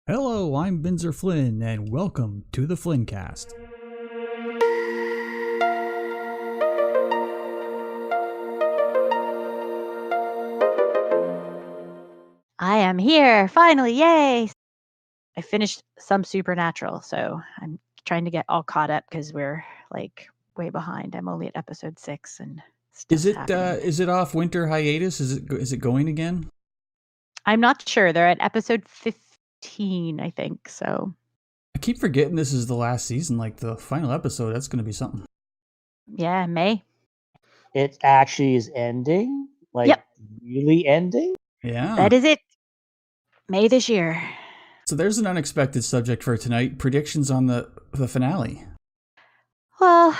Hello, I'm Vinzer Flynn, and welcome to the Flinncast. I am here, finally, yay! I finished some Supernatural, so I'm trying to get all caught up because we're like way behind. I'm only at episode 6 and stuff's happening. Is it off winter hiatus? Is it going again? I'm not sure. They're at episode 15, I think, so. I keep forgetting this is the last season, like the final episode. That's going to be something. Yeah, May. It actually is ending? Like, Yep. really ending? Yeah. That is it. May this year. So there's an unexpected subject for tonight. Predictions on the finale. Well,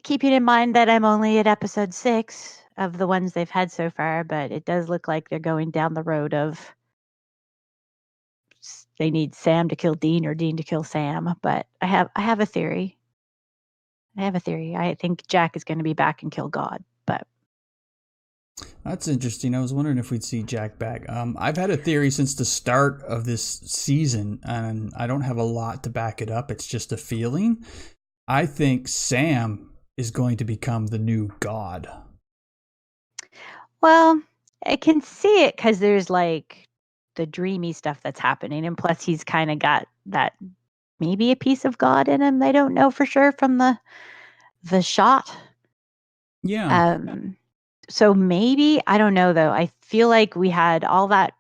keeping in mind that I'm only at episode 6 of the ones they've had so far, but it does look like they're going down the road of they need Sam to kill Dean or Dean to kill Sam. But I have a theory. I think Jack is going to be back and kill God. But That's interesting. I was wondering if we'd see Jack back. I've had a theory since the start of this season, and I don't have a lot to back it up. It's just a feeling. I think Sam is going to become the new God. well, I can see it because there's like the dreamy stuff that's happening, and plus he's kind of got that maybe a piece of God in him. I don't know for sure from the shot. Yeah. So maybe, I don't know though. I feel like we had all that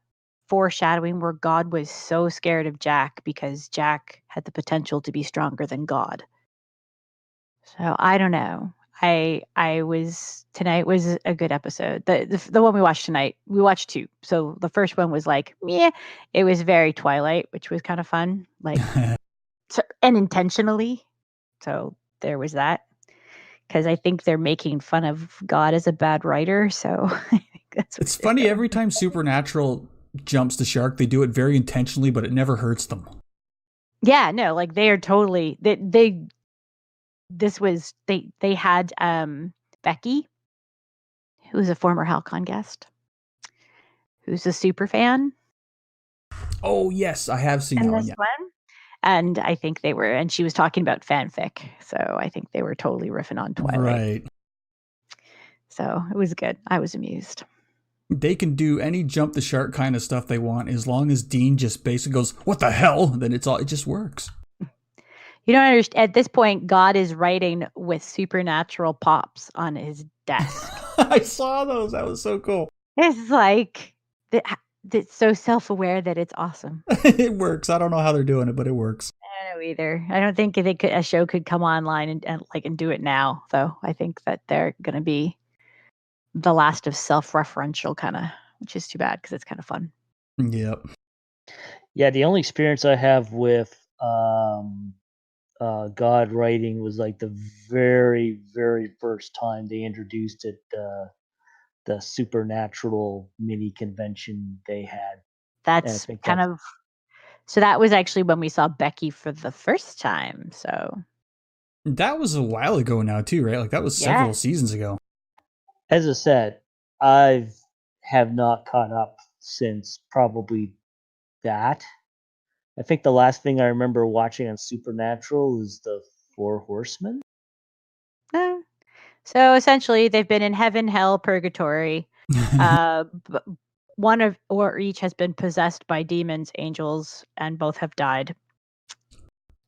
foreshadowing where God was so scared of Jack because Jack had the potential to be stronger than God. So I don't know. Tonight was a good episode. The one we watched tonight, we watched 2. So the first one was like, yeah, it was very Twilight, which was kind of fun, like and intentionally. So there was that. Because I think they're making fun of God as a bad writer. So I think that's what It's funny, every time Supernatural jumps the shark, they do it very intentionally, but it never hurts them. Yeah, no, like they are totally they had Becky, who's a former Halcon guest, who's a super fan. Oh yes, I have seen in that one. this Yeah. one. And I think and she was talking about fanfic. So I think they were totally riffing on Twilight. Right. So it was good. I was amused. They can do any jump the shark kind of stuff they want as long as Dean just basically goes, "What the hell?" Then it just works. You don't understand. At this point, God is writing with supernatural pops on his desk. I saw those. That was so cool. It's like it's so self-aware that it's awesome. It works. I don't know how they're doing it, but it works. I don't know either. I don't think a show could come online and do it now, though. I think that they're going to be the last of self-referential kind of, which is too bad because it's kind of fun. Yep. Yeah, the only experience I have with God writing was like the very, very first time they introduced it, the Supernatural mini convention they had. That's kind of. So that was actually when we saw Becky for the first time. So that was a while ago now, too, right? Like that was several seasons ago. As I said, I have not caught up since probably that. I think the last thing I remember watching on Supernatural is the 4 Horsemen. So essentially, they've been in heaven, hell, purgatory. One or each has been possessed by demons, angels, and both have died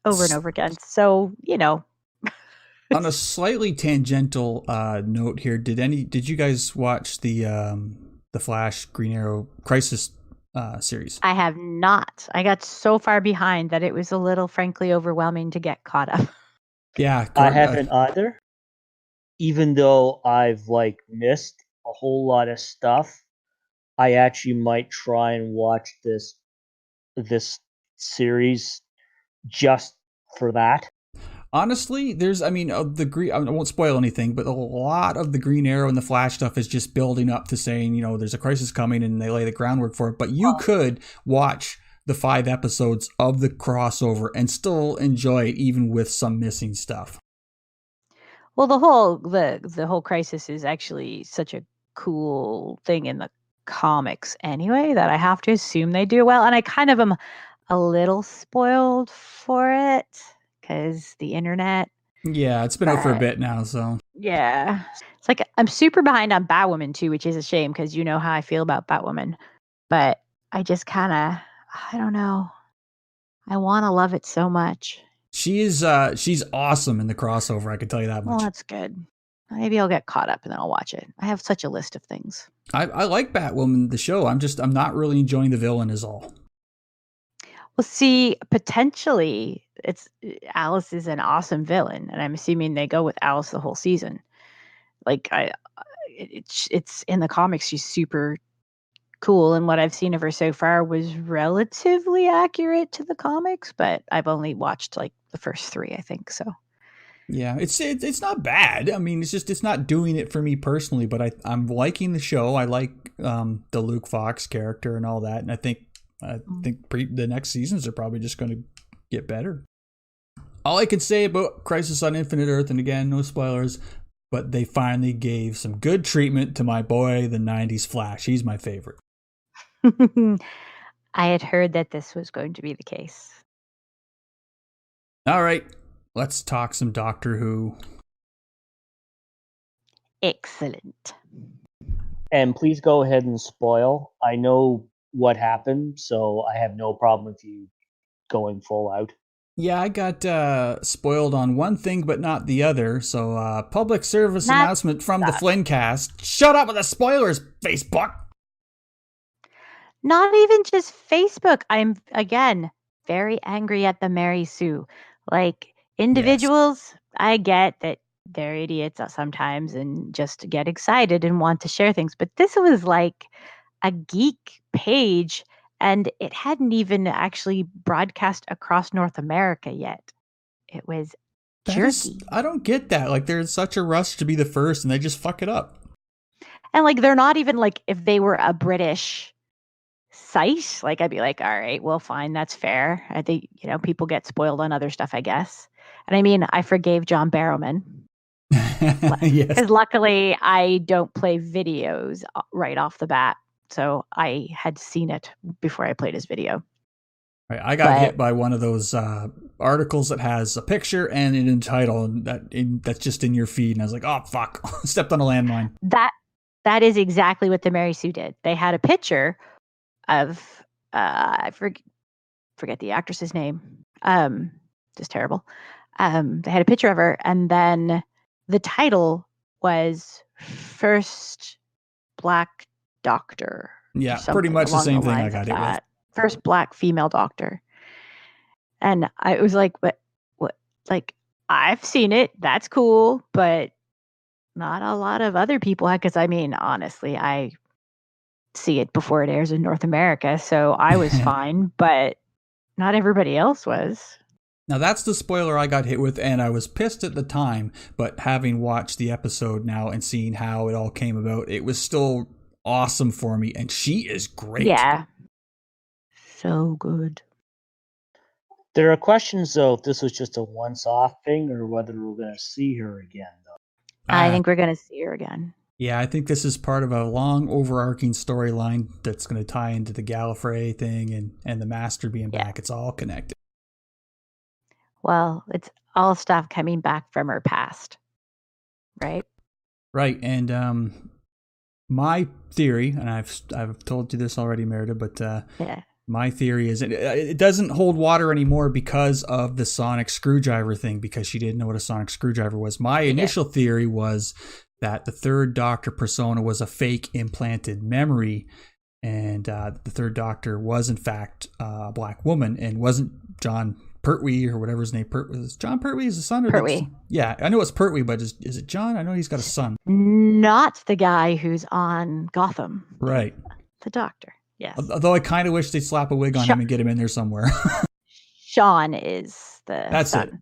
over and over again. So, On a slightly tangential note here, did you guys watch the Flash Green Arrow Crisis series? I have not. I got so far behind that it was a little, frankly, overwhelming to get caught up. Yeah, I haven't either. Even though I've missed a whole lot of stuff, I actually might try and watch this series just for that. Honestly, I won't spoil anything, but a lot of the Green Arrow and the Flash stuff is just building up to saying, there's a crisis coming and they lay the groundwork for it. But you could watch the 5 episodes of the crossover and still enjoy it, even with some missing stuff. Well, the whole crisis is actually such a cool thing in the comics anyway that I have to assume they do well. And I kind of am a little spoiled for it because the internet. Yeah, it's been out for a But- bit now, so. Yeah. It's like I'm super behind on Batwoman too, which is a shame because you know how I feel about Batwoman. But I just kind of, I don't know. I want to love it so much. She's awesome in the crossover, I can tell you that Well, much. that's good. Maybe I'll get caught up and then I'll watch it. I have such a list of things. I like Batwoman, the show. I'm not really enjoying the villain is all. Well, see, potentially it's Alice is an awesome villain, and I'm assuming they go with Alice the whole season. Like it's in the comics, she's super cool, and what I've seen of her so far was relatively accurate to the comics, but I've only watched like the first 3, I think. So Yeah, it's not bad. I mean, it's not doing it for me personally, but I'm liking the show. I like the Luke Fox character and all that, and I think the next seasons are probably just going to get better. All I can say about Crisis on Infinite Earth, and again, no spoilers, but they finally gave some good treatment to my boy, the 90s Flash. He's my favorite. I had heard that this was going to be the case. All right, let's talk some Doctor Who. Excellent. And please go ahead and spoil. I know what happened, so I have no problem with you going full out. Yeah, I got spoiled on one thing, but not the other. So, public service announcement from the Flinncast. Shut up with the spoilers, Facebook! Not even just Facebook. I'm, again, very angry at the Mary Sue. Like, individuals, I get that they're idiots sometimes and just get excited and want to share things. But this was like a geek page, and it hadn't even actually broadcast across North America yet. It was jerky. I don't get that. Like, there's such a rush to be the first, and they just fuck it up. And, like, they're not even, like, if they were a British site, like, I'd be like, all right, well, fine, that's fair. I think, people get spoiled on other stuff, I guess. And I mean, I forgave John Barrowman. Yes. Because luckily, I don't play videos right off the bat. So I had seen it before I played his video. Right, I got hit by one of those articles that has a picture and an title that's just in your feed. And I was like, oh, fuck. Stepped on a landmine. That is exactly what the Mary Sue did. They had a picture of, I forget the actress's name. Just terrible. They had a picture of her, and then the title was First Black Doctor. Yeah, pretty much the same thing I got hit with. First Black female doctor. And I was like, what? Like, I've seen it. That's cool, but not a lot of other people have, because I mean, honestly, I see it before it airs in North America, so I was fine, but not everybody else was. Now, that's the spoiler I got hit with, and I was pissed at the time, but having watched the episode now and seeing how it all came about, it was still awesome for me, and she is great. Yeah. So good. There are questions, though, if this was just a once-off thing or whether we're going to see her again, though. I think we're going to see her again. Yeah, I think this is part of a long, overarching storyline that's going to tie into the Gallifrey thing and the Master being back. It's all connected. Well, it's all stuff coming back from her past, right? Right, and my theory, and I've told you this already, Merida, but my theory is it doesn't hold water anymore because of the sonic screwdriver thing, because she didn't know what a sonic screwdriver was. My initial theory was that the third Doctor persona was a fake implanted memory, and the third Doctor was in fact a black woman and wasn't John Pertwee or whatever his name. Was John Pertwee is the son? Pertwee. Yeah, I know it's Pertwee, but is it John? I know he's got a son. Not the guy who's on Gotham. Right. The Doctor. Yes. Although I kind of wish they'd slap a wig on him and get him in there somewhere. Sean is the That's son. it.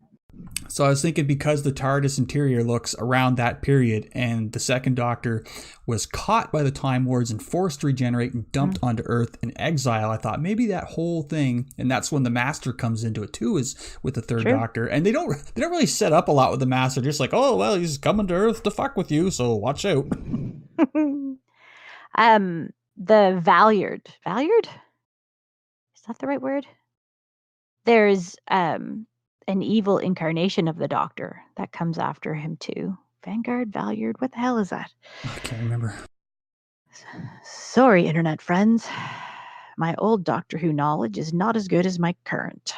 So I was thinking, because the TARDIS interior looks around that period, and the second Doctor was caught by the Time Lords and forced to regenerate and dumped onto Earth in exile, I thought maybe that whole thing, and that's when the Master comes into it too, is with the third Doctor. And they don't really set up a lot with the Master, just like, oh well, he's coming to Earth to fuck with you, so watch out. The Valyard. Valyard? Is that the right word? There's an evil incarnation of the Doctor that comes after him too. Vanguard, Valyard, what the hell is that? I can't remember. Sorry, internet friends. My old Doctor Who knowledge is not as good as my current.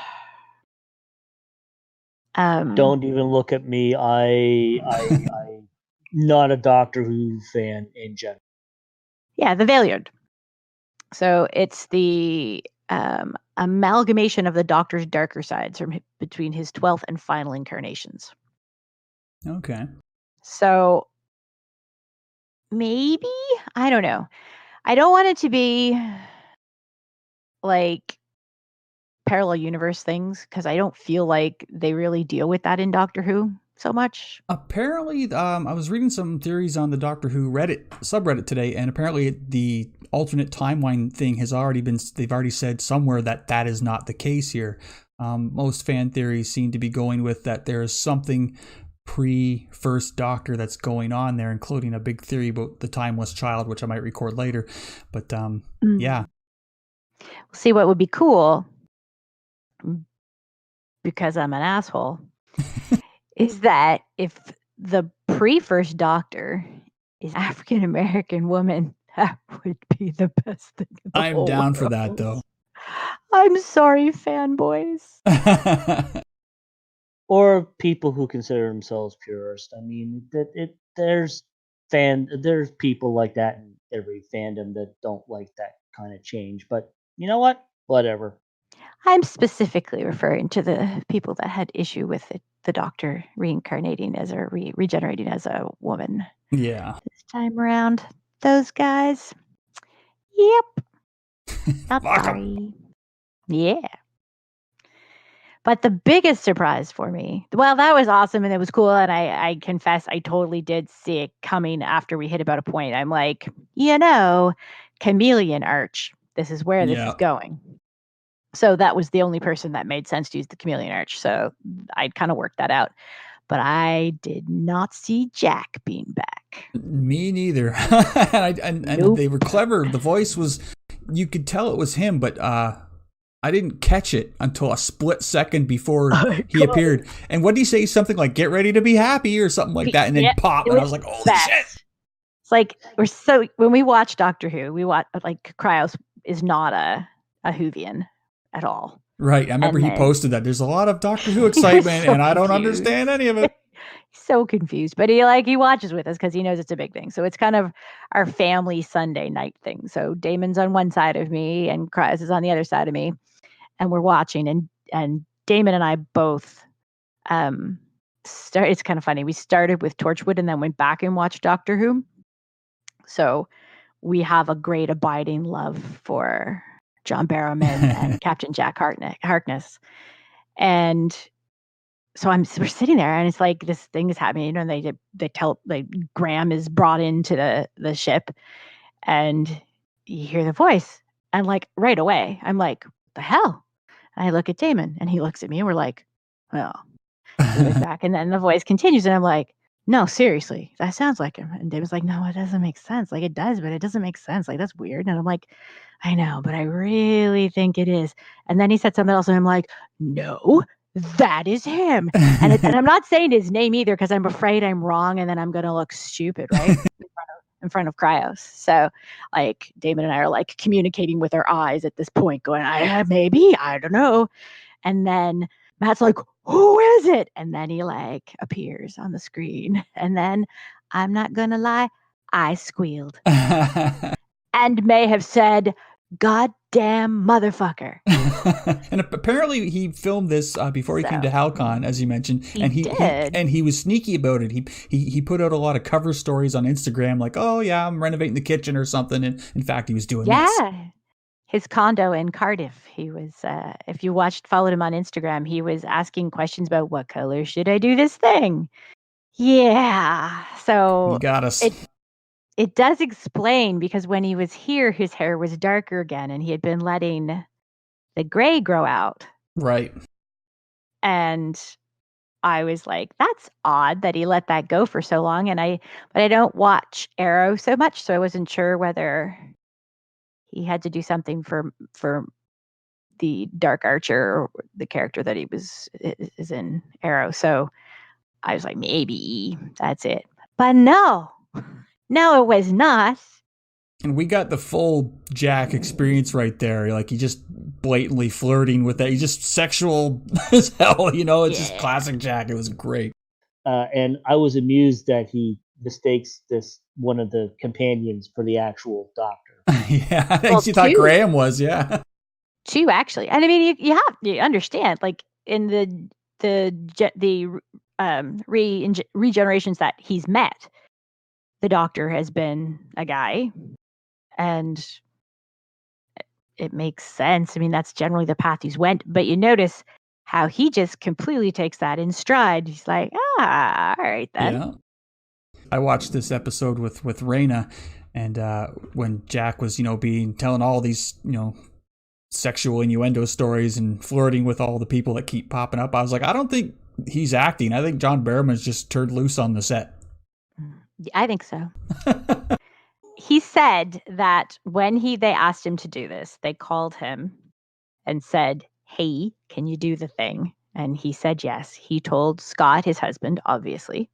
Don't even look at me. I'm not a Doctor Who fan in general. Yeah, the Valyard. So it's the amalgamation of the Doctor's darker sides between his 12th and final incarnations. Okay. So maybe, I don't know. I don't want it to be like parallel universe things because I don't feel like they really deal with that in Doctor Who so much. Apparently, I was reading some theories on the Doctor Who Reddit subreddit today, and apparently the alternate timeline thing has already been, they've already said somewhere that is not the case here. Most fan theories seem to be going with that there is something pre-first Doctor that's going on there, including a big theory about the Timeless Child, which I might record later. But yeah. We'll see what would be cool, because I'm an asshole, is that if the pre-first Doctor is African American woman, that would be the best thing in the I'm whole down for world. that, though. I'm sorry, fanboys. Or people who consider themselves purist. I mean, there's people like that in every fandom that don't like that kind of change. But you know what? Whatever. I'm specifically referring to the people that had issue with the Doctor reincarnating as a regenerating as a woman. Yeah. This time around, those guys. Yep. Not sorry. Yeah. But the biggest surprise for me, well, that was awesome and it was cool. And I confess, I totally did see it coming after we hit about a point. I'm like, chameleon arch. This is where this is going. So that was the only person that made sense to use the chameleon arch. So I'd kind of worked that out. But I did not see Jack being back. Me neither. and Nope. They were clever. The voice was, you could tell it was him, but I didn't catch it until a split second before he appeared. And what did he say? Something like, get ready to be happy or something like that. And then pop. And I was like, holy shit. It's like, when we watch Doctor Who, we watch, like, Cryos is not a Whovian at all. Right. I remember he posted that. There's a lot of Doctor Who excitement and I don't understand any of it. So confused. But he watches with us because he knows it's a big thing. So it's kind of our family Sunday night thing. So Damon's on one side of me and Cryos is on the other side of me. And we're watching, and Damon and I both it's kind of funny. We started with Torchwood and then went back and watched Doctor Who. So we have a great abiding love for John Barrowman and Captain Jack Harkness. And so we're sitting there, and it's like this thing is happening, and they tell, like, Graham is brought into the ship, and you hear the voice, and like right away, I'm like, what the hell? And I look at Damon, and he looks at me, and we're like, oh. We look back, and then the voice continues, and I'm like, no, seriously, that sounds like him. And Damon's like, no, it doesn't make sense. Like, it does, but it doesn't make sense. Like, that's weird. And I'm like, I know, but I really think it is. And then he said something else, and I'm like, no, that is him. And I'm not saying his name either because I'm afraid I'm wrong, and then I'm going to look stupid, right? in front of Cryos. So, like, Damon and I are like communicating with our eyes at this point, going, maybe, I don't know. And then Matt's like, who is it? And then he like appears on the screen. And then, I'm not gonna lie, I squealed. And may have said, goddamn motherfucker. And apparently he filmed this before he came to HalCon, as you mentioned. And he was sneaky about it. He put out a lot of cover stories on Instagram, like, oh yeah, I'm renovating the kitchen or something. And in fact, he was doing this. His condo in Cardiff. He was, if you followed him on Instagram, he was asking questions about what color should I do this thing? Yeah. So you got us. It does explain, because when he was here, his hair was darker again, and he had been letting the gray grow out. Right. And I was like, that's odd that he let that go for so long. But I don't watch Arrow so much, so I wasn't sure whether he had to do something for the Dark Archer, the character that he is in Arrow. So I was like, maybe that's it. But no, it was not. And we got the full Jack experience right there. Like, he just blatantly flirting with that. He's just sexual as hell, It's just classic Jack. It was great. And I was amused that he mistakes this one of the companions for the actual Doctor. Yeah, I think she thought Graham was, yeah. Two, actually. And I mean, you understand, like, in the regenerations that he's met, the Doctor has been a guy, and it makes sense. I mean, that's generally the path he's went. But you notice how he just completely takes that in stride. He's like, all right then. Yeah. I watched this episode with Raina, and when Jack was, telling all these, sexual innuendo stories and flirting with all the people that keep popping up, I was like, I don't think he's acting. I think John Barrowman's just turned loose on the set. I think so. He said that when they asked him to do this, they called him and said, hey, can you do the thing? And he said yes. He told Scott, his husband, obviously.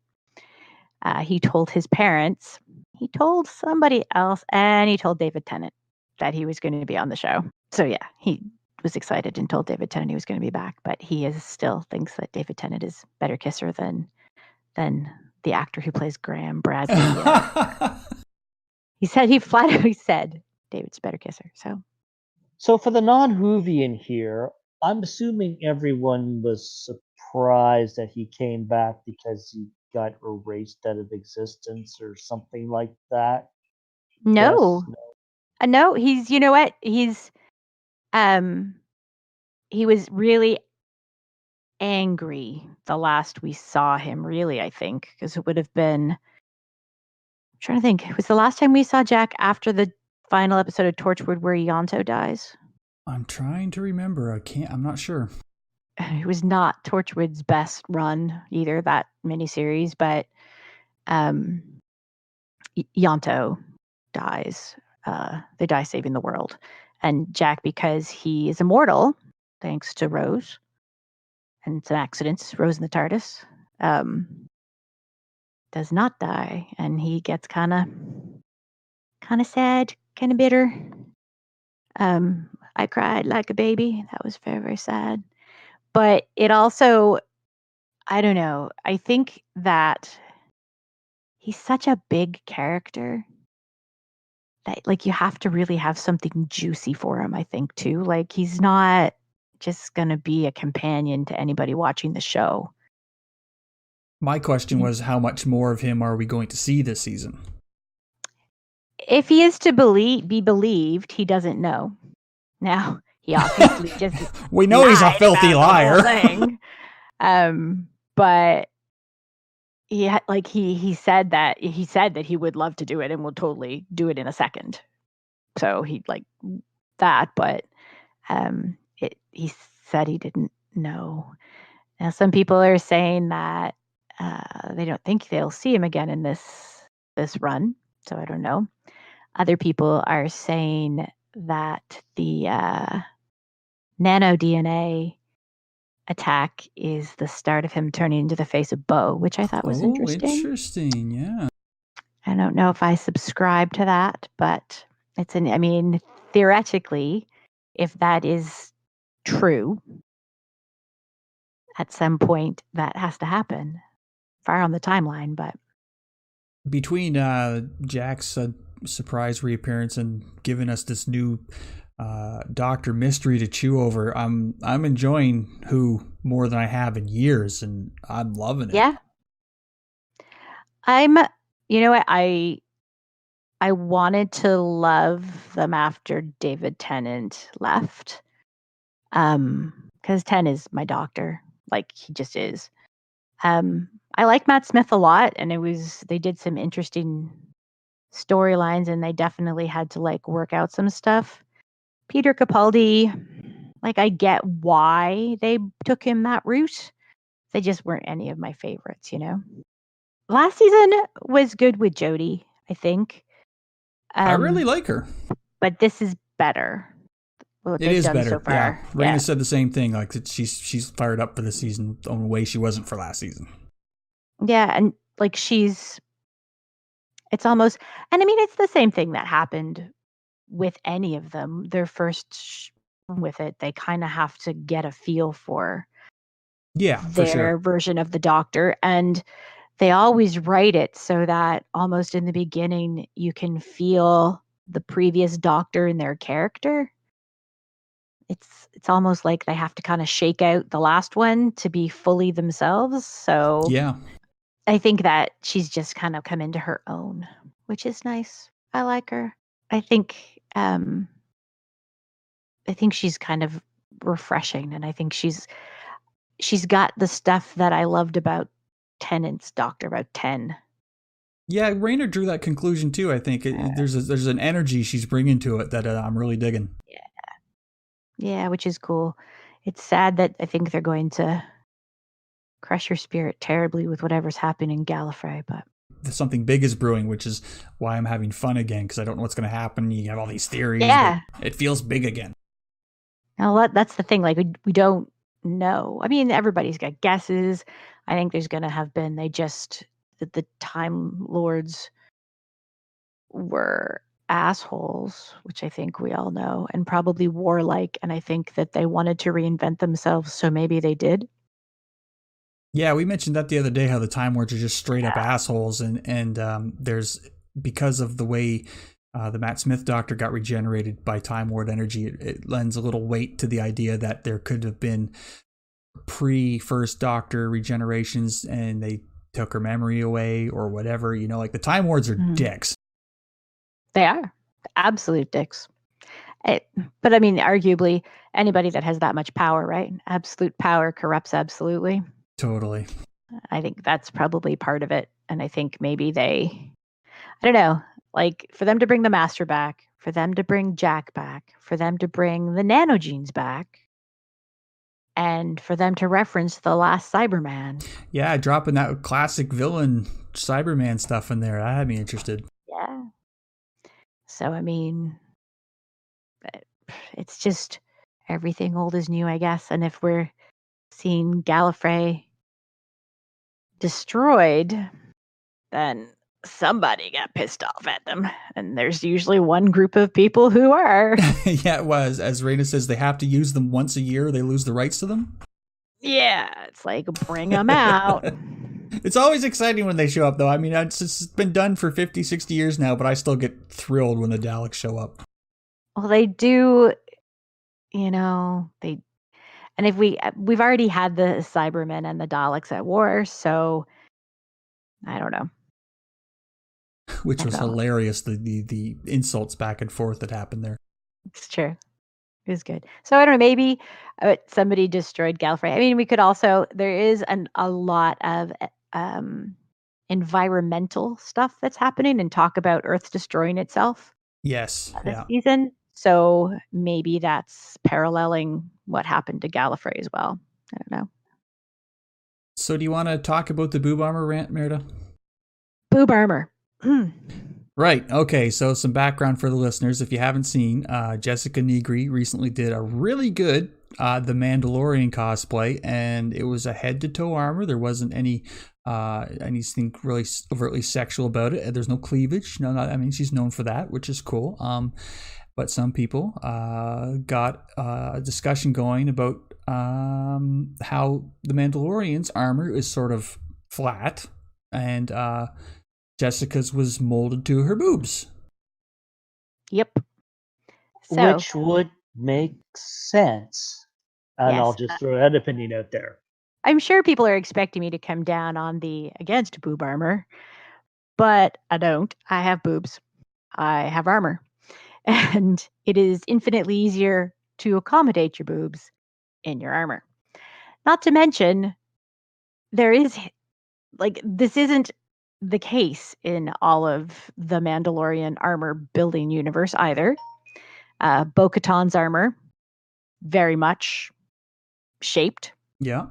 He told his parents. He told somebody else. And he told David Tennant that he was going to be on the show. So, yeah, he was excited and told David Tennant he was going to be back. But he still thinks that David Tennant is better kisser than the actor who plays Graham Bradley. He flat out said David's a better kisser. So for the non-Whovian here, I'm assuming everyone was surprised that he came back because he got erased out of existence or something like that. No. Yes? No, he's, you know what? He was really angry the last we saw him, really, I think, because it would have been, I'm trying to think, it was the last time we saw Jack after the final episode of Torchwood where Ianto dies. I'm trying to remember. I'm not sure. It was not Torchwood's best run either, that miniseries, but Ianto dies. They die saving the world. And Jack, because he is immortal, thanks to Rose and some accidents, Rose in the TARDIS, does not die. And he gets kind of sad, kind of bitter. I cried like a baby. That was very, very sad. But it also, I don't know, I think that he's such a big character that, like, you have to really have something juicy for him, I think, too. Like, he's not just going to be a companion to anybody watching the show. My question was, how much more of him are we going to see this season? If he is to be believed, he doesn't know. Now, he obviously just we know he's a filthy liar. But he said that he would love to do it and will totally do it in a second. So he like that, but he said he didn't know. Now some people are saying that they don't think they'll see him again in this run. So I don't know. Other people are saying that the nano DNA attack is the start of him turning into the face of Bo, which I thought was interesting. Interesting, yeah. I don't know if I subscribe to that, but theoretically, if that is true, at some point that has to happen. Far on the timeline, but between Jack's surprise reappearance and giving us this new Doctor mystery to chew over, I'm enjoying Who more than I have in years, and I'm loving it. Yeah, I wanted to love them after David Tennant left, because Tennant is my Doctor, like he just is. I like Matt Smith a lot, and they did some interesting storylines, and they definitely had to like work out some stuff. Peter Capaldi, like, I get why they took him that route. They just weren't any of my favorites, Last season was good with Jodie, I think. I really like her. But this is better. what It they've is done better. so far. Yeah. Raina said the same thing. Like she's fired up for the season the only way she wasn't for last season. Yeah, and like it's almost, and I mean, it's the same thing that happened with any of them. Their first with it, they kind of have to get a feel for Yeah, for their sure. version of the Doctor, and they always write it so that almost in the beginning you can feel the previous Doctor in their character. It's almost like they have to kind of shake out the last one to be fully themselves. So Yeah. I think that she's just kind of come into her own, which is nice. I like her. I think she's kind of refreshing, and I think she's got the stuff that I loved about Tennant's Doctor, about 10. Yeah, Rayner drew that conclusion too. I think there's an energy she's bringing to it that I'm really digging. Yeah, which is cool. It's sad that I think they're going to crush her spirit terribly with whatever's happening in Gallifrey, but something big is brewing, which is why I'm having fun again, because I don't know what's going to happen. You have all these theories. Yeah, It feels big again. now that's the thing. Like we don't know. I mean, everybody's got guesses. I think there's going to have been. They just that the Time Lords were assholes, which I think we all know, and probably warlike. And I think that they wanted to reinvent themselves, so maybe they did. Yeah, we mentioned that the other day, how the Time Lords are just straight up assholes, and there's, because of the way the Matt Smith Doctor got regenerated by Time Lord energy, it lends a little weight to the idea that there could have been pre-First Doctor regenerations and they took her memory away or whatever. You know, like the Time Lords are dicks. They are absolute dicks. But I mean, arguably, anybody that has that much power, right? Absolute power corrupts absolutely. Totally. I think that's probably part of it. And I think maybe I don't know, like for them to bring the Master back, for them to bring Jack back, for them to bring the nanogenes back, and for them to reference the last Cyberman. Yeah, dropping that classic villain Cyberman stuff in there, that had me interested. Yeah. So, I mean, it's just everything old is new, I guess. And if we're seeing Gallifrey destroyed, then somebody got pissed off at them. And there's usually one group of people who are. Yeah, it was. As Raina says, they have to use them once a year. They lose the rights to them. Yeah, it's like, bring them out. It's always exciting when they show up, though. I mean, it's been done for 50, 60 years now, but I still get thrilled when the Daleks show up. Well, they do, and if we've already had the Cybermen and the Daleks at war, so I don't know. Which was hilarious, the insults back and forth that happened there. It's true. It was good. So I don't know, maybe somebody destroyed Gallifrey. I mean, we could also, there is a lot of environmental stuff that's happening and talk about Earth destroying itself. Yes. This season. So maybe that's paralleling what happened to Gallifrey as well. I don't know. So do you want to talk about the boob armor rant, Merida? Boob armor. Right. Okay. So some background for the listeners. If you haven't seen, Jessica Negri recently did a really good The Mandalorian cosplay, and it was a head-to-toe armor. There wasn't anything really overtly sexual about it. There's no cleavage. I mean, she's known for that, which is cool. But some people got a discussion going about how the Mandalorian's armor is sort of flat, and Jessica's was molded to her boobs. Yep. So, which would make sense. And yes, I'll just throw that opinion out there. I'm sure people are expecting me to come down on the against boob armor, but I don't. I have boobs. I have armor. And it is infinitely easier to accommodate your boobs in your armor. Not to mention, there is, this isn't the case in all of the Mandalorian armor building universe either. Bo-Katan's armor, very much shaped. Yeah.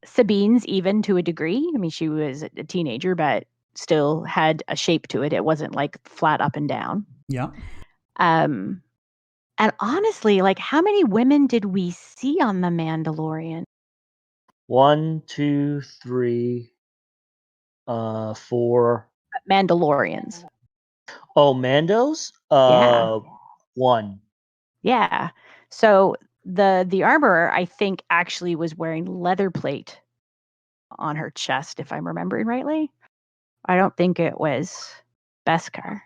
Sabine's, even to a degree. I mean, she was a teenager, but still had a shape to it. It wasn't like flat up and down. Yeah. And honestly, like, how many women did we see on The Mandalorian? 1, 2, 3, 4. Mandalorians. Oh, Mandos? Yeah. 1. Yeah. So the armorer, I think, actually was wearing leather plate on her chest, if I'm remembering rightly. I don't think it was Beskar.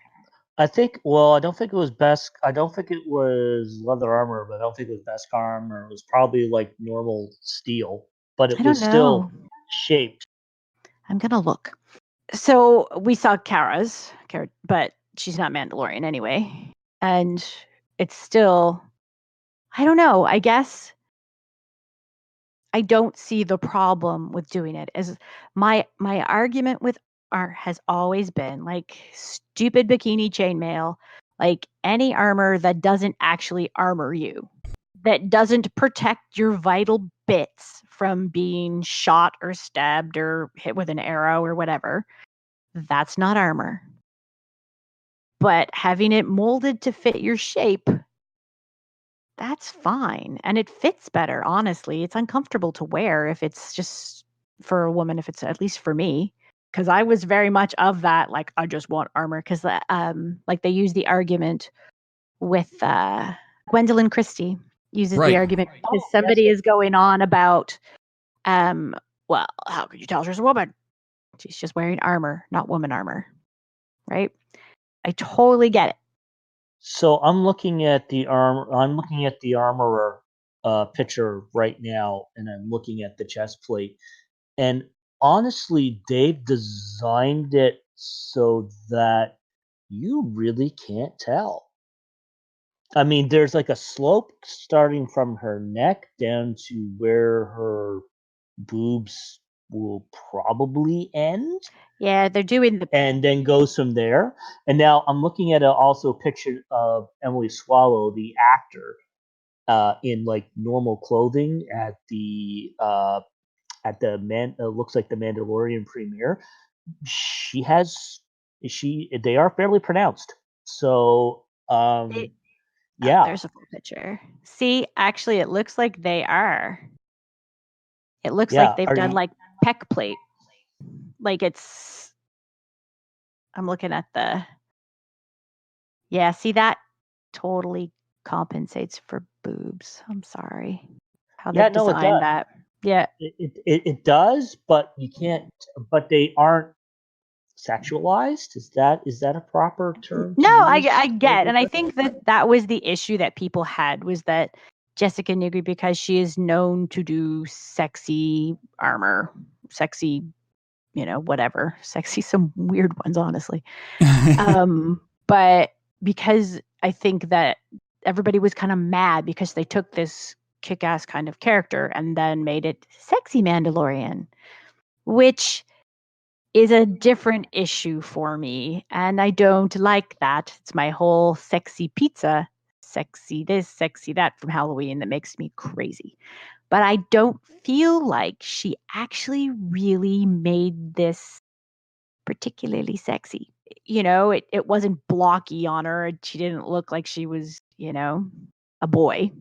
I don't think it was I don't think it was leather armor, but I don't think it was Beskar armor. It was probably like normal steel, but it I don't was still know. shaped. I'm gonna look. So we saw Kara's, but she's not Mandalorian anyway. And it's still, I don't know. I guess I don't see the problem with doing it. As my argument with art has always been like stupid bikini chainmail, like any armor that doesn't actually armor you, that doesn't protect your vital bits from being shot or stabbed or hit with an arrow or whatever. That's not armor. But having it molded to fit your shape, that's fine. And it fits better, honestly. It's uncomfortable to wear if it's just for a woman, if it's at least for me. Because I was very much of that, like, I just want armor. Because, like, they use the argument with Gwendolyn Christie uses the Right. argument because somebody is going on about, well, how could you tell she's a woman? She's just wearing armor, not woman armor. Right? I totally get it. So I'm looking at the armorer picture right now, and I'm looking at the chest plate. And honestly, Dave designed it so that you really can't tell. I mean, there's like a slope starting from her neck down to where her boobs will probably end, Yeah, they're doing the and then goes from there. And now I'm looking at also picture of Emily Swallow, the actor, in like normal clothing at the looks like the Mandalorian premiere. She has they are fairly pronounced. So they, yeah, there's a full picture. See, actually, it looks like they are. It looks like yeah. they've done like pec plate. Like it's. I'm looking at the. Yeah, see that totally compensates for boobs. I'm sorry how Yeah, they've no, it does. designed that. Yeah, It does, but you can't. But they aren't sexualized. Is that a proper term no, to I use? get, and I think that was the issue that people had was that Jessica Nigri, because she is known to do sexy armor, sexy, whatever, sexy, some weird ones, honestly. But because I think that everybody was kind of mad because they took this kick-ass kind of character and then made it sexy Mandalorian, which is a different issue for me. And I don't like that. It's my whole sexy pizza, sexy this, sexy that from Halloween that makes me crazy. But I don't feel like she actually really made this particularly sexy. It wasn't blocky on her. She didn't look like she was, a boy.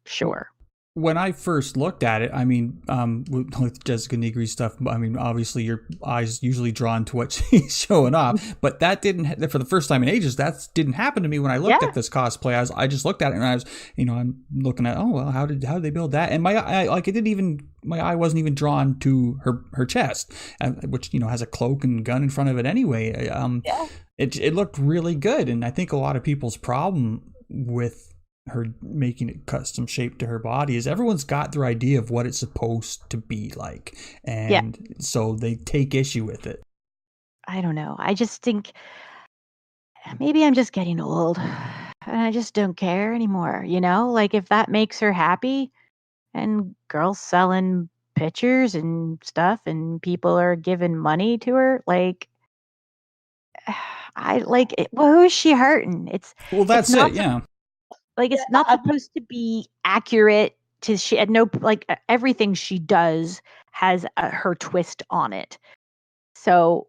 Sure. When I first looked at it, I mean, with Jessica Nigri stuff, I mean, obviously your eyes usually drawn to what she's showing off, but that didn't, for the first time in ages, that didn't happen to me when I looked at this cosplay. I just looked at it and I was, I'm looking at, oh, well, how did they build that? And my eye wasn't even drawn to her chest, which, has a cloak and gun in front of it anyway. It looked really good. And I think a lot of people's problem with her making it custom shaped to her body is everyone's got their idea of what it's supposed to be like, and so they take issue with it. I don't know. I just think maybe I'm just getting old and I just don't care anymore, like if that makes her happy and girls selling pictures and stuff and people are giving money to her, like I like it. Well, who is she hurting? That's not it. Yeah. Like it's not supposed to be accurate to she had no like everything she does has her twist on it. So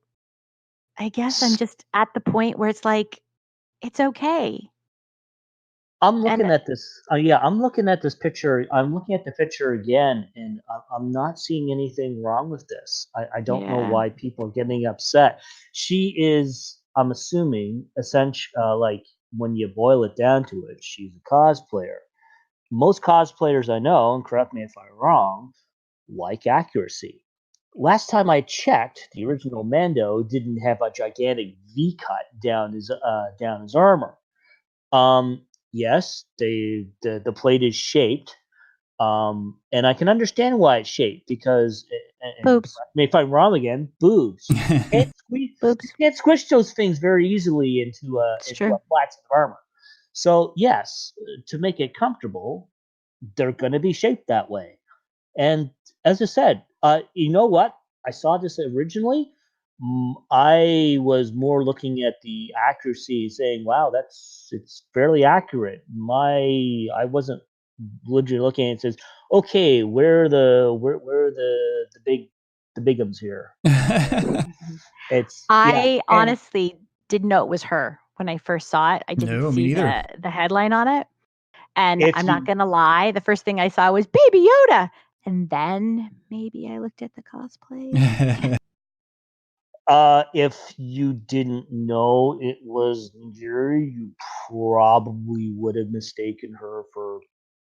I guess I'm just at the point where it's like it's okay. I'm looking And at this. Yeah, I'm looking at this picture. I'm looking at the picture again, and I'm not seeing anything wrong with this. I don't know yeah, why people are getting upset. She is, I'm assuming, like when you boil it down to it, she's a cosplayer. Most cosplayers I know, and correct me if I'm wrong, like accuracy. Last time I checked, the original Mando didn't have a gigantic V cut down his armor. Yes, the plate is shaped, and I can understand why it's shaped because, and boobs, correct me if I'm wrong again, boobs. You boobs. can't squish those things very easily It's into a true. flat set of armor. So yes, to make it comfortable, they're going to be shaped that way. And as I said, you know what? I saw this originally. I was more looking at the accuracy, saying, "Wow, it's fairly accurate." I wasn't legit looking at it. And says, "Okay, where are the bigums here?" It's yeah, I and honestly didn't know it was her when I first saw it. I didn't No, me see neither. the headline on it. And if I'm not you gonna lie, the first thing I saw was Baby Yoda. And then maybe I looked at the cosplay. If you didn't know it was Nigiri, you probably would have mistaken her for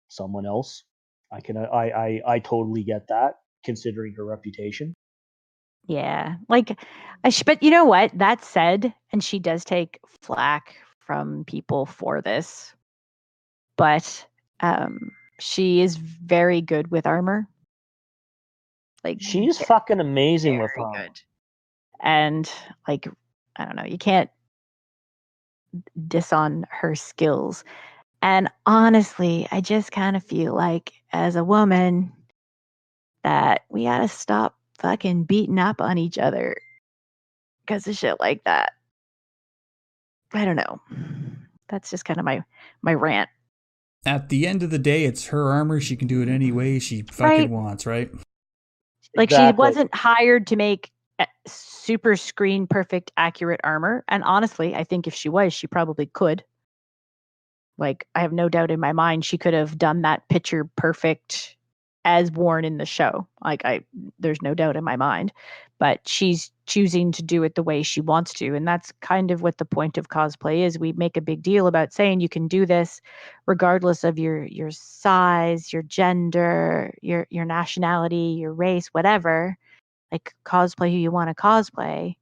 someone else. I totally get that, considering her reputation. Yeah. Like but you know what? That said, and she does take flack from people for this, but she is very good with armor. Like She's fucking amazing with very armor. good. And like I don't know, you can't diss on her skills. And honestly, I just kind of feel like as a woman that we gotta stop fucking beating up on each other because of shit like that. I don't know. That's just kind of my rant, At the end of the day, it's her armor. She can do it any way she fucking right? wants, right? Like she Exactly. wasn't hired to make super screen perfect accurate armor. And honestly, I think if she was, she probably could. Like I have no doubt in my mind she could have done that picture perfect as worn in the show. There's no doubt in my mind, but she's choosing to do it the way she wants to, and that's kind of what the point of cosplay is. We make a big deal about saying you can do this regardless of your size, your gender, your nationality, your race, whatever. Like cosplay who you want to cosplay,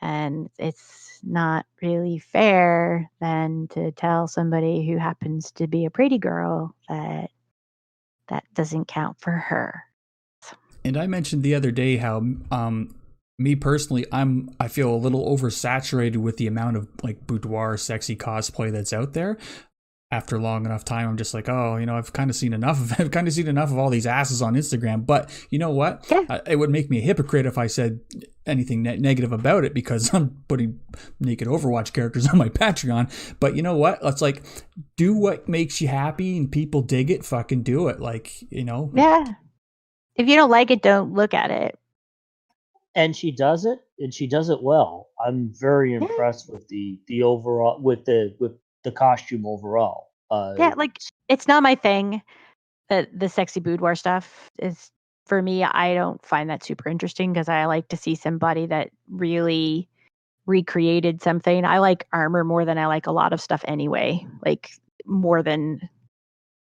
and it's not really fair then to tell somebody who happens to be a pretty girl that that doesn't count for her. And I mentioned the other day how me personally, I feel a little oversaturated with the amount of like boudoir sexy cosplay that's out there. After long enough time, I'm just like, oh, I've kind of seen enough of I've kind of seen enough of all these asses on Instagram. But you know what? Yeah. It would make me a hypocrite if I said anything negative about it because I'm putting naked Overwatch characters on my Patreon. But you know what? Let's like do what makes you happy and people dig it. Fucking do it. Yeah. If you don't like it, don't look at it. And she does it, and she does it well. I'm very Yeah. impressed with the overall with the costume overall. Yeah, like it's not my thing. The sexy boudoir stuff is for me. I don't find that super interesting because I like to see somebody that really recreated something. I like armor more than I like a lot of stuff anyway. Like more than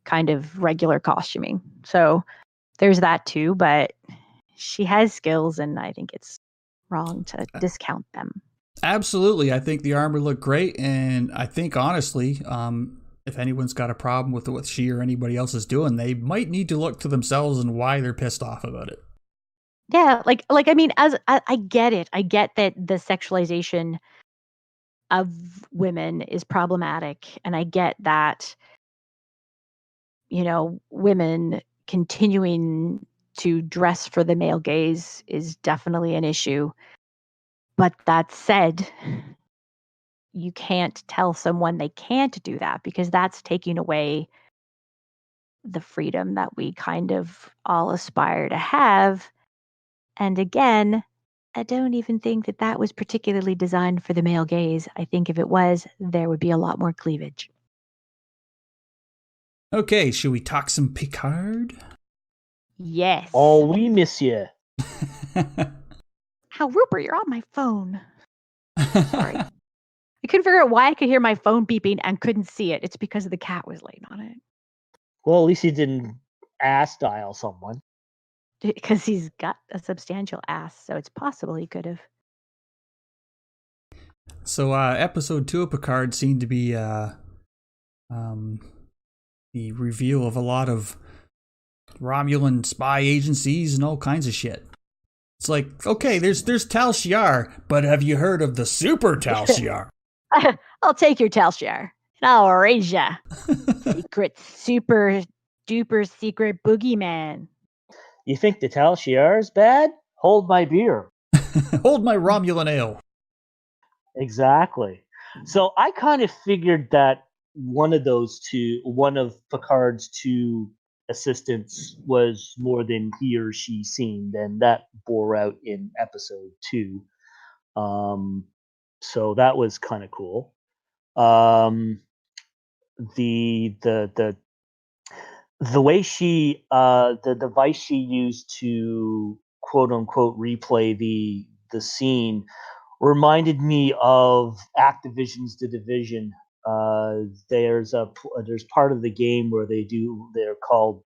kind of regular costuming. So there's that too, but she has skills and I think it's wrong to discount them. Absolutely. I think the armor looked great. And I think, honestly, if anyone's got a problem with what she or anybody else is doing, they might need to look to themselves and why they're pissed off about it. Yeah, like I mean, as I get it. I get that the sexualization of women is problematic, and I get that women continuing to dress for the male gaze is definitely an issue. But that said, you can't tell someone they can't do that because that's taking away the freedom that we kind of all aspire to have. And again, I don't even think that that was particularly designed for the male gaze. I think if it was, there would be a lot more cleavage. Okay, should we talk some Picard? Yes. Oh, we miss you. How Rupert, you're on my phone. Sorry. I couldn't figure out why I could hear my phone beeping and couldn't see it. It's because the cat was laying on it. Well, at least he didn't ass dial someone. Because he's got a substantial ass, so it's possible he could have. So, episode 2 of Picard seemed to be the reveal of a lot of Romulan spy agencies and all kinds of shit. It's like, okay, there's Tal Shiar, but have you heard of the Super Tal Shiar? I'll take your Tal Shiar and I'll raise ya. Secret, super duper secret boogeyman. You think the Tal Shiar is bad? Hold my beer. Hold my Romulan ale. Exactly. So I kind of figured that one of Picard's two assistants was more than he or she seemed, and that bore out in episode 2. So that was kind of cool. The way she the device she used to quote unquote replay the scene reminded me of Activision's The Division. There's part of the game where they're called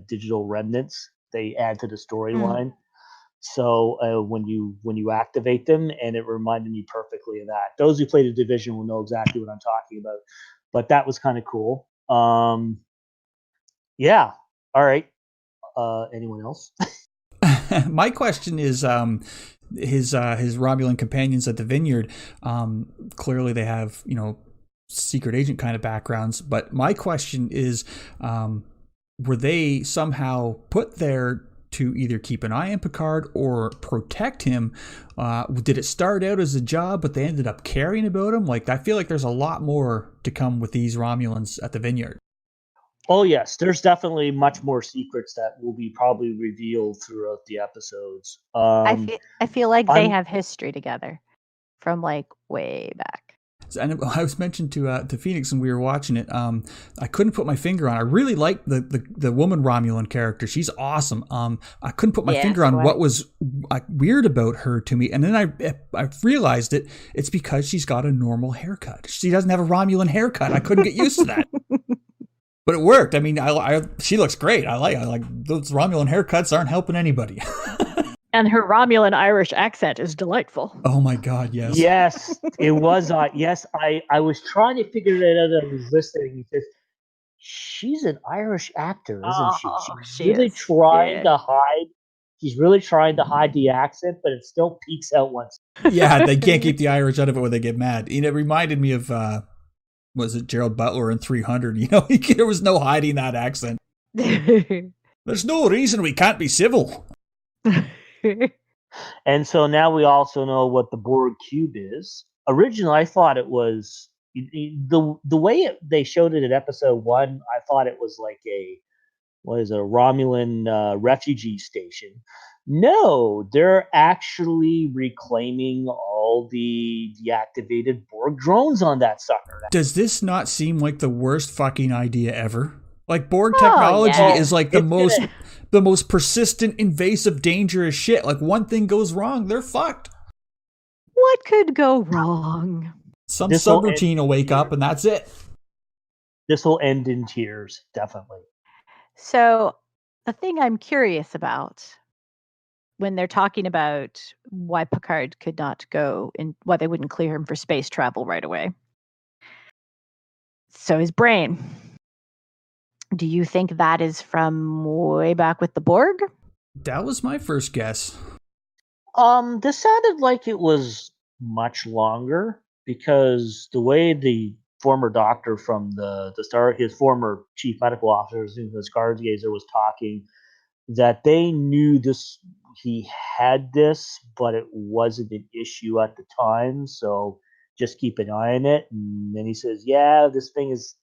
digital remnants. They add to the storyline. So when you activate them, and it reminded me perfectly of that. Those who played The Division will know exactly what I'm talking about. But that was kind of cool. Yeah. All right. Anyone else? My question is, his Romulan companions at the Vineyard. Clearly, they have secret agent kind of backgrounds. But my question is, were they somehow put there to either keep an eye on Picard or protect him? Did it start out as a job, but they ended up caring about him? Like, I feel like there's a lot more to come with these Romulans at the Vineyard. Oh yes, there's definitely much more secrets that will be probably revealed throughout the episodes. I feel like they have history together from like way back. And I was mentioned to Phoenix when we were watching it. I couldn't put my finger on. I really liked the woman Romulan character. She's awesome. I couldn't put my finger on what was weird about her to me. And then I realized it's because she's got a normal haircut. She doesn't have a Romulan haircut. I couldn't get used to that. But it worked. I mean, she looks great. I like those Romulan haircuts aren't helping anybody. And her Romulan Irish accent is delightful. Oh my God, yes. Yes, it was. Yes, I was trying to figure it out. I was listening because she's an Irish actor, isn't she? She's really trying to hide. She's really trying to hide the accent, but it still peeks out once. Yeah, they can't keep the Irish out of it when they get mad. It reminded me of was it Gerald Butler in 300? There was no hiding that accent. There's no reason we can't be civil. And so now we also know what the Borg cube is. Originally, I thought it was the way they showed it in episode 1. I thought it was like a Romulan refugee station. No, they're actually reclaiming all the deactivated Borg drones on that sucker. Does this not seem like the worst fucking idea ever? Like, Borg technology is like the most persistent, invasive, dangerous shit. Like, one thing goes wrong, they're fucked. What could go wrong? Some subroutine will wake up and that's it. This will end in tears, definitely. So, the thing I'm curious about when they're talking about why Picard could not go and why they wouldn't clear him for space travel right away. So, his brain. Do you think that is from way back with the Borg? That was my first guess. This sounded like it was much longer because the way the former doctor from the start, his former chief medical officer, the Skarsgazer, was talking, that they knew he had this, but it wasn't an issue at the time, so just keep an eye on it. And then he says, "Yeah, this thing is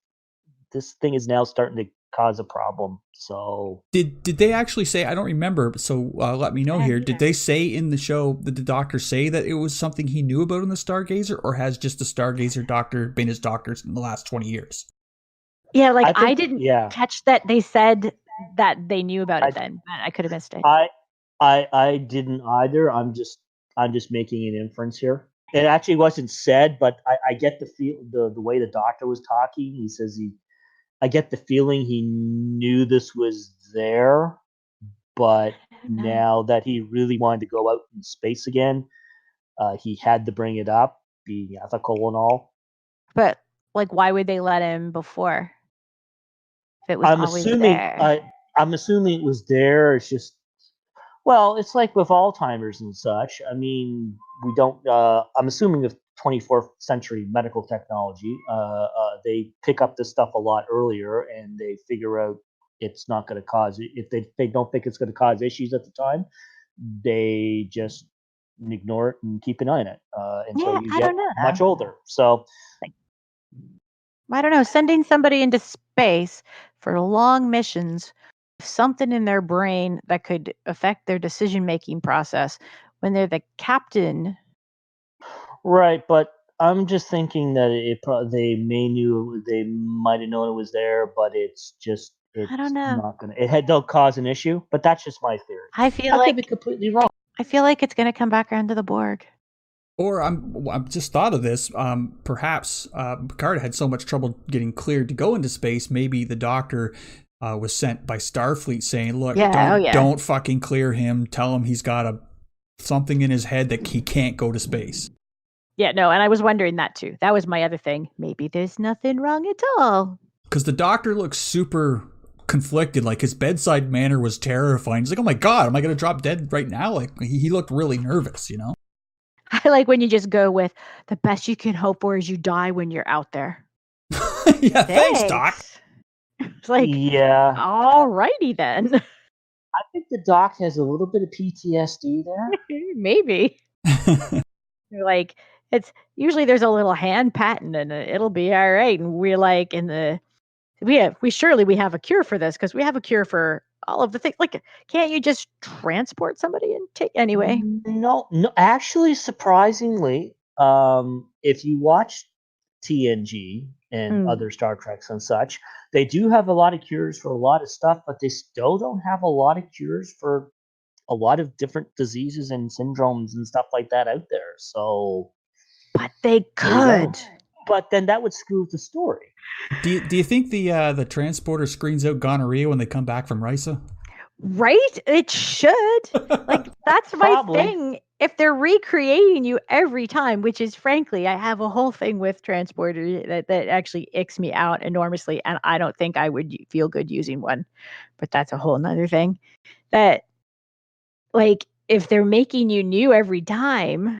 now starting to cause a problem." So did they actually say? I don't remember. So let me know here. Did they say in the show? Did the doctor say that it was something he knew about in the Stargazer, or has just the Stargazer doctor been his doctor in the last 20 years? Yeah, like I I think, didn't yeah, catch that they said that they knew about it then. I could have missed it. I didn't either. I'm just making an inference here. It actually wasn't said, but I get the way the doctor was talking. He says I get the feeling he knew this was there, but now that he really wanted to go out in space again, he had to bring it up, being ethical and all. But like, why would they let him before? If it was I'm always assuming there. I'm assuming it was there. It's just, well, it's like with Alzheimer's and such. I mean, we don't. I'm assuming with 24th century medical technology, they pick up this stuff a lot earlier, and they figure out it's not going to cause it. If they don't think it's going to cause issues at the time, they just ignore it and keep an eye on it until Yeah, you I get don't know. much older. So Like, I don't know. Sending somebody into space for long missions, something in their brain that could affect their decision-making process when they're the captain. right, but I'm just thinking that they might have known it was there, but it's I don't know. not gonna don't cause an issue. But that's just my theory. I feel I could be like completely wrong. it's going to come back around to the Borg. Or I'm just thought of this. Perhaps Picard had so much trouble getting cleared to go into space. Maybe the doctor was sent by Starfleet saying, "Look, don't fucking clear him. Tell him he's got something in his head that he can't go to space." Yeah, no, and I was wondering that too. That was my other thing. Maybe there's nothing wrong at all. Because the doctor looks super conflicted. Like his bedside manner was terrifying. He's like, "Oh my god, am I going to drop dead right now?" Like he looked really nervous, you know. I like when you just go with the best you can hope for is you die when you're out there. Yeah, thanks, Doc. It's like, yeah, alrighty then. I think the doc has a little bit of PTSD there. Maybe. Like, it's usually there's a little hand patting and it'll be all right. And we're like we have a cure for this because we have a cure for all of the things. Like, can't you just transport somebody and take anyway? No, actually, surprisingly, if you watch TNG and other Star Treks and such, they do have a lot of cures for a lot of stuff, but they still don't have a lot of cures for a lot of different diseases and syndromes and stuff like that out there. So, but they could. But then that would screw the story. Do you think the transporter screens out gonorrhea when they come back from Risa? Right? It should. Like, that's my thing. If they're recreating you every time, which is frankly, I have a whole thing with transporter that actually icks me out enormously, and I don't think I would feel good using one. But that's a whole nother thing. That, like, if they're making you new every time,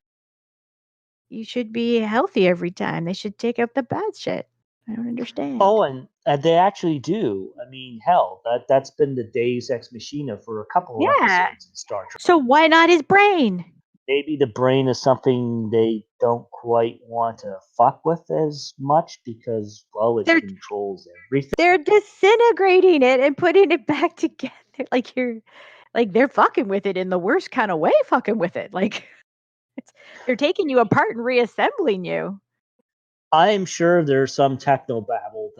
you should be healthy every time. They should take out the bad shit. I don't understand. Oh, and they actually do. I mean, hell, that's been the Deus Ex Machina for a couple of episodes in Star Trek. So why not his brain? Maybe the brain is something they don't quite want to fuck with as much because, well, it controls everything. They're disintegrating it and putting it back together. Like they're fucking with it in the worst kind of way, fucking with it. Like they're taking you apart and reassembling you. I'm sure there's some technobabble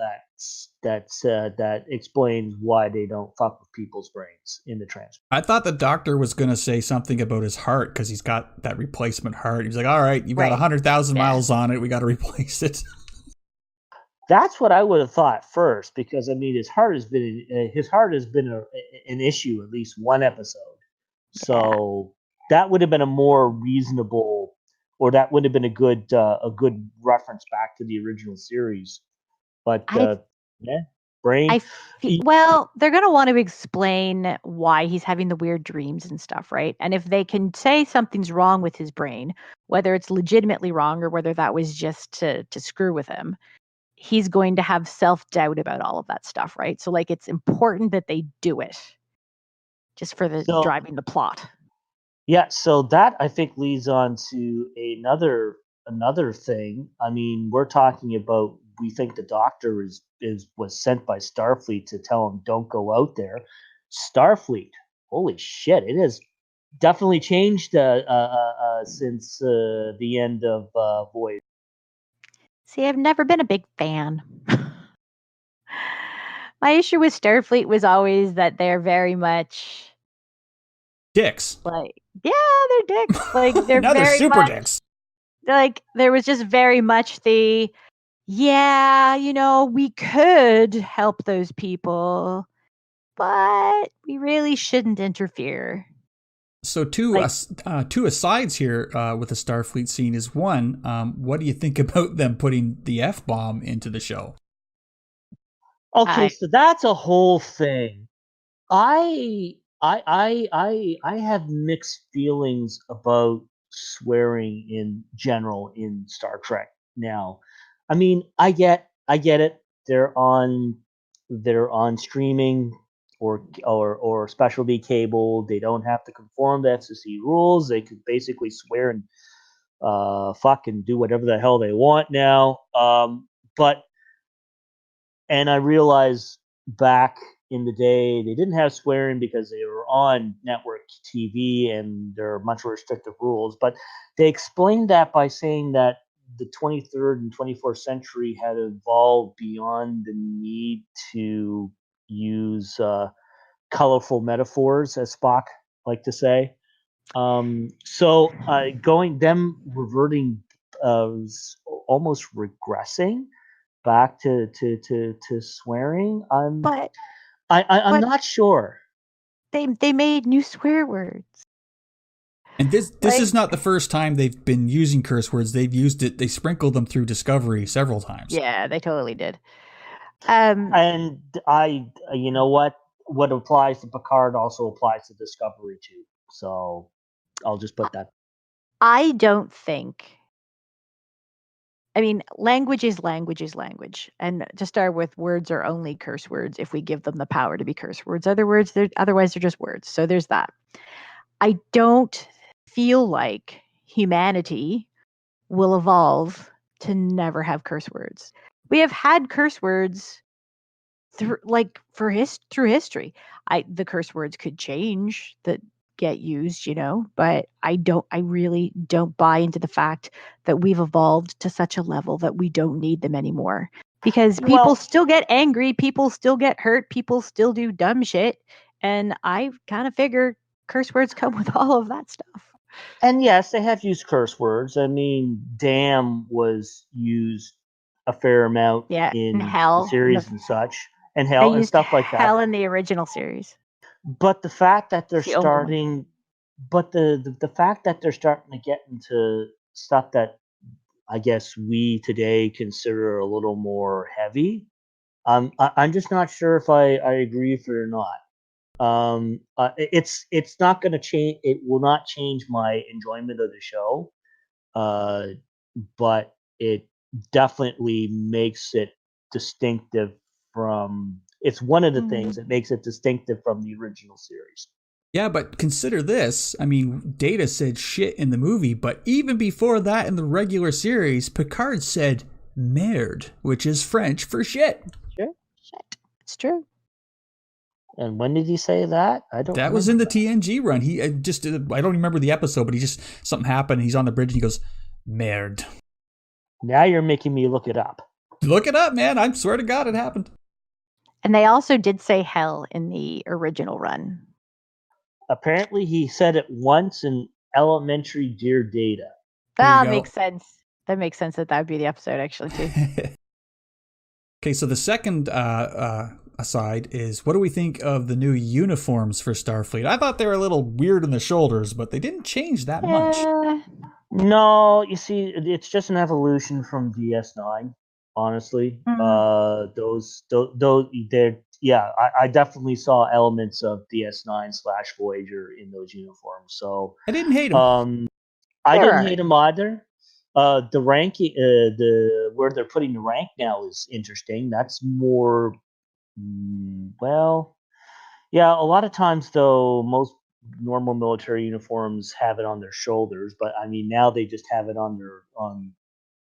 that explains why they don't fuck with people's brains in the transport. I thought the doctor was going to say something about his heart because he's got that replacement heart. He's like, "All right, you've got 100,000 miles on it. We got to replace it." That's what I would have thought first, because I mean his heart has been an issue at least one episode, so that would have been a more reasonable, or that would have been a good reference back to the original series. But brain. Well, they're gonna want to explain why he's having the weird dreams and stuff, right? And if they can say something's wrong with his brain, whether it's legitimately wrong or whether that was just to screw with him, he's going to have self-doubt about all of that stuff, right? So like it's important that they do it just for driving the plot. Yeah, so that I think leads on to another thing. I mean, we're talking about, we think the doctor was sent by Starfleet to tell him don't go out there. Starfleet, holy shit, it has definitely changed since the end of Voyager. See, I've never been a big fan. My issue with Starfleet was always that they're very much Dicks. like, yeah, they're dicks. Like they're now they're very super much dicks. like there was just very much the yeah, we could help those people, but we really shouldn't interfere. So two asides here with the Starfleet scene is one. What do you think about them putting the F-bomb into the show? Okay, so that's a whole thing. I have mixed feelings about swearing in general in Star Trek now. I mean, I get it. They're on streaming or specialty cable. They don't have to conform to FCC rules. They could basically swear and fuck and do whatever the hell they want now. But and I realize back in the day they didn't have swearing because they were on network TV and there are much restrictive rules. But they explained that by saying that the 23rd and 24th century had evolved beyond the need to use colorful metaphors, as Spock liked to say. So reverting, almost regressing back to swearing. I'm But not sure. they made new swear words. And this is not the first time they've been using curse words. They've used it. They sprinkled them through Discovery several times. Yeah, they totally did. And you know what applies to Picard also applies to Discovery too. So I'll just put that. I don't think. I mean, language is language. And to start with, words are only curse words if we give them the power to be curse words. Otherwise, they're just words. So there's that. I don't feel like humanity will evolve to never have curse words. We have had curse words through history. The curse words could change that get used, but I really don't buy into the fact that we've evolved to such a level that we don't need them anymore, because people still get angry, people still get hurt, people still do dumb shit, and I kind of figure curse words come with all of that stuff. And yes, they have used curse words. I mean, damn was used a fair amount in hell, the series and such, and hell and stuff like that. Hell in the original series. But the fact that they're starting, the fact that they're starting to get into stuff that I guess we today consider a little more heavy, I'm just not sure if I agree with it or not. It's not going to change. It will not change my enjoyment of the show, but it definitely makes it distinctive from. It's one of the things that makes it distinctive from the original series. Yeah, but consider this. I mean, Data said shit in the movie, but even before that in the regular series, Picard said merde, which is French for shit. Sure. Shit. It's true. And when did he say that? I don't. That was in the TNG run. He just I don't remember the episode, but something happened. He's on the bridge and he goes, merde. Now you're making me look it up. Look it up, man. I swear to God, it happened. And they also did say hell in the original run. Apparently, he said it once in Elementary Dear Data. That makes sense. That makes sense that would be the episode, actually, too. Okay, so the second aside is, what do we think of the new uniforms for Starfleet? I thought they were a little weird in the shoulders, but they didn't change that much. No, you see, it's just an evolution from DS9. Honestly, those I definitely saw elements of DS9/Voyager in those uniforms. So I didn't hate them. I didn't hate them either. The ranking, where they're putting the rank now is interesting. That's more, yeah. A lot of times, though, most normal military uniforms have it on their shoulders, but I mean now they just have it on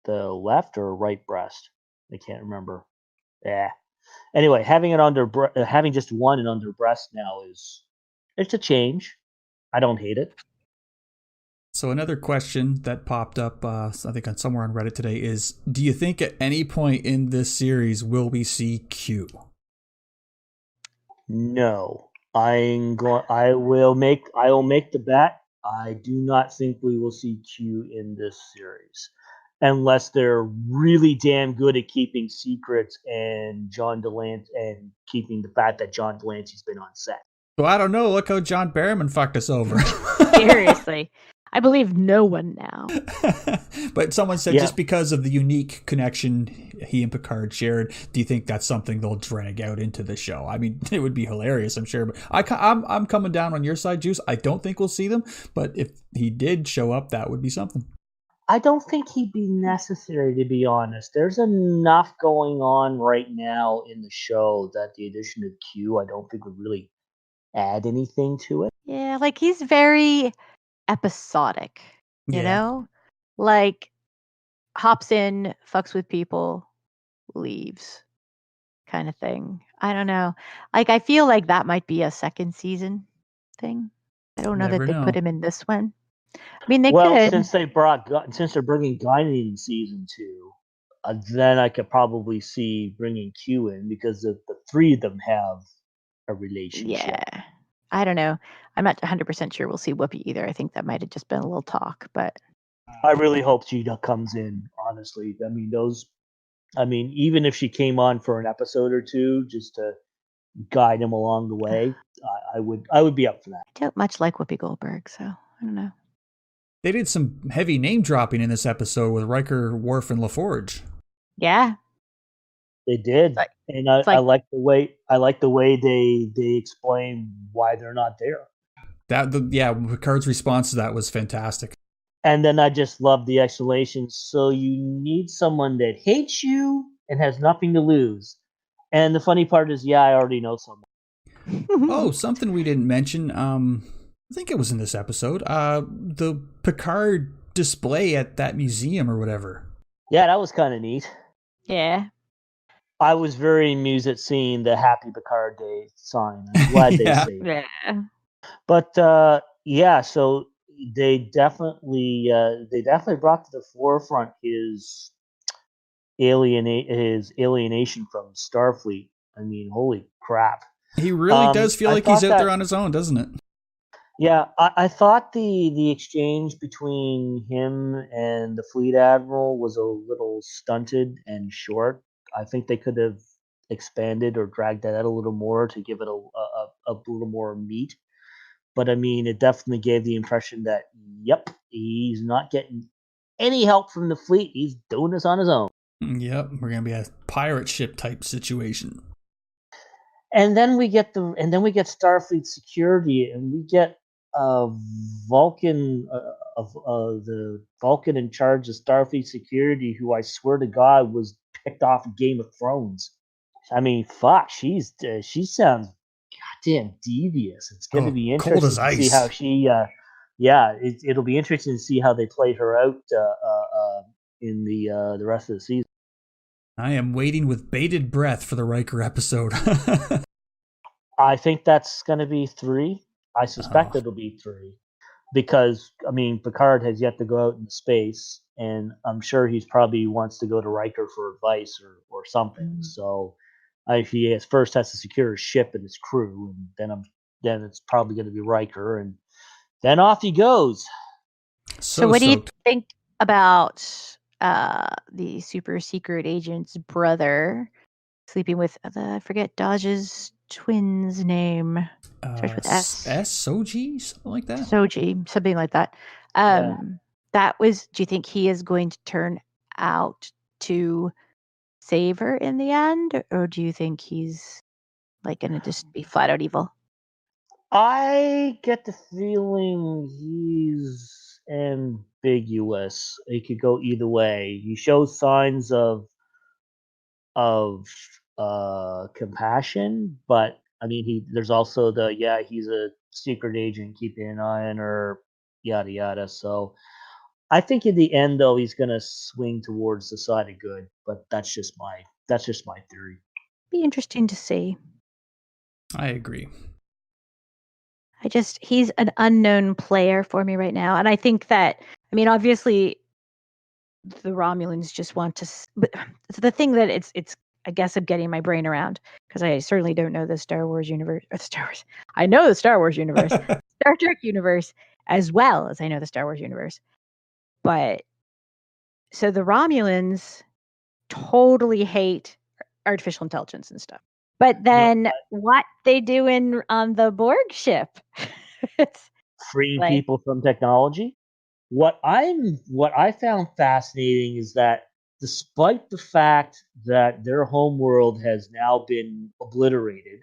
the left or right breast. I can't remember. Yeah. Anyway, having it having just one and under breast now it's a change. I don't hate it. So another question that popped up, I think somewhere on Reddit today is: do you think at any point in this series will we see Q? No, I will make the bet. I do not think we will see Q in this series, unless they're really damn good at keeping secrets and keeping the fact that John Delancey's been on set. Well, I don't know. Look how John Barrowman fucked us over. Seriously. I believe no one now. But someone said just because of the unique connection he and Picard shared, do you think that's something they'll drag out into the show? I mean, it would be hilarious, I'm sure. But I'm coming down on your side, Juice. I don't think we'll see them. But if he did show up, that would be something. I don't think he'd be necessary, to be honest. There's enough going on right now in the show that the addition of Q, I don't think would really add anything to it. Yeah, like he's very episodic, you know? Like hops in, fucks with people, leaves kind of thing. I don't know. Like I feel like that might be a second season thing. I don't know that they put him in this one. I mean, they could. Since they're bringing Guinan in season 2, then I could probably see bringing Q in because the three of them have a relationship. Yeah, I don't know. I'm not 100% sure we'll see Whoopi either. I think that might have just been a little talk, but I really hope Gina comes in. Honestly, I mean, even if she came on for an episode or two just to guide him along the way, I would be up for that. I don't much like Whoopi Goldberg, so I don't know. They did some heavy name dropping in this episode with Riker, Worf, and LaForge. Yeah, they did, and I like the way they explain why they're not there. Picard's response to that was fantastic. And then I just love the explanation. So you need someone that hates you and has nothing to lose. And the funny part is, I already know someone. Something we didn't mention. I think it was in this episode. The Picard display at that museum or whatever. Yeah, that was kind of neat. Yeah. I was very amused at seeing the Happy Picard Day sign. I'm glad they saved it. Yeah. But so they definitely brought to the forefront his alienation from Starfleet. I mean, holy crap. He really does feel like he's out there on his own, doesn't it? Yeah, I thought the exchange between him and the fleet admiral was a little stunted and short. I think they could have expanded or dragged that out a little more to give it a little more meat. But I mean, it definitely gave the impression that, he's not getting any help from the fleet. He's doing this on his own. Yep, we're gonna be a pirate ship type situation. And then we get Starfleet security, and we get Vulcan, the Vulcan in charge of Starfleet security, who I swear to God was picked off of Game of Thrones. I mean, fuck, she sounds goddamn devious. It's going to be interesting to see how she. It'll be interesting to see how they played her out in the rest of the season. I am waiting with bated breath for the Riker episode. I think that's going to be 3. I suspect it'll be 3 because, I mean, Picard has yet to go out into space, and I'm sure he's probably wants to go to Riker for advice or something. Mm-hmm. So if he first has to secure his ship and his crew, and then it's probably going to be Riker, and then off he goes. So what do you think about the super secret agent's brother sleeping with I forget Dodge's twins' name. Starts with S. Soji? Something like that? Soji, something like that. That was, do you think he is going to turn out to save her in the end? Or do you think he's like going to just be flat out evil? I get the feeling he's ambiguous. It could go either way. He shows signs of compassion, but I mean, there's also he's a secret agent, keeping an eye on her, yada yada. So I think in the end, though, he's gonna swing towards the side of good. But that's just my theory. Be interesting to see. I agree. He's an unknown player for me right now, and I think that, I mean, obviously, the Romulans just want to. But the thing that it's I guess I'm getting my brain around, because I certainly don't know the Star Wars universe. Or Star Wars. I know the Star Wars universe, Star Trek universe, as well as I know the Star Wars universe. But so the Romulans totally hate artificial intelligence and stuff. But then what they do on the Borg ship? It's Freeing like, people from technology. What I found fascinating is that despite the fact that their home world has now been obliterated,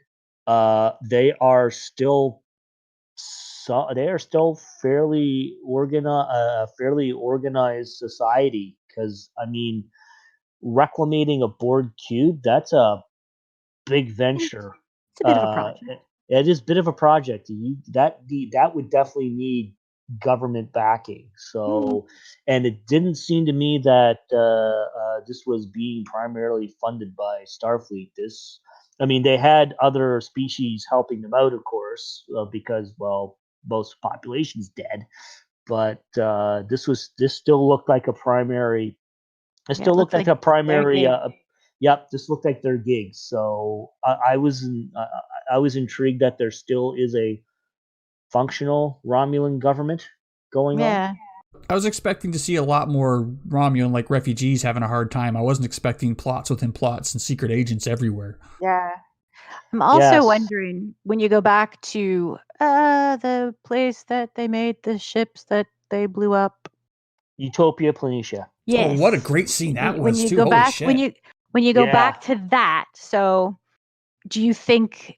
they are still fairly organized society. Because I mean, reclamating a Borg cube, that's a big venture. it's a bit of a project. It is a bit of a project. That would definitely need government backing. So, and it didn't seem to me that this was being primarily funded by Starfleet. I mean, they had other species helping them out, of course, because most population's dead. But this still looked like a primary. It still looked like a primary. This looked like their gig. So I was intrigued that there still is a functional Romulan government going on. I was expecting to see a lot more Romulan, like refugees having a hard time. I wasn't expecting plots within plots and secret agents everywhere. Yeah. I'm also wondering, when you go back to the place that they made the ships that they blew up. Utopia Planitia. Yes. Oh, what a great scene that was, when you too. go Holy back, shit. when you go back to that, so who do you think